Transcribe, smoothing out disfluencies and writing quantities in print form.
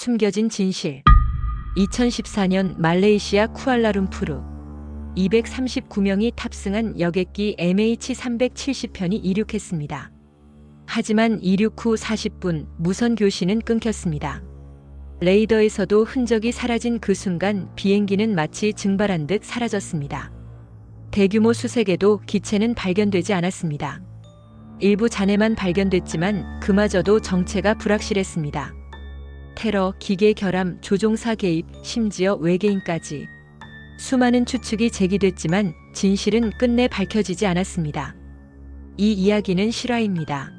숨겨진 진실. 2014년 말레이시아 쿠알라룸푸르 239명이 탑승한 여객기 MH370편이 이륙했습니다. 하지만 이륙 후 40분 무선 교신은 끊겼습니다. 레이더에서도 흔적이 사라진 그 순간 비행기는 마치 증발한 듯 사라졌습니다. 대규모 수색에도 기체는 발견되지 않았습니다. 일부 잔해만 발견됐지만 그마저도 정체가 불확실했습니다. 테러, 기계 결함, 조종사 개입, 심지어 외계인까지 수많은 추측이 제기됐지만 진실은 끝내 밝혀지지 않았습니다. 이 이야기는 실화입니다.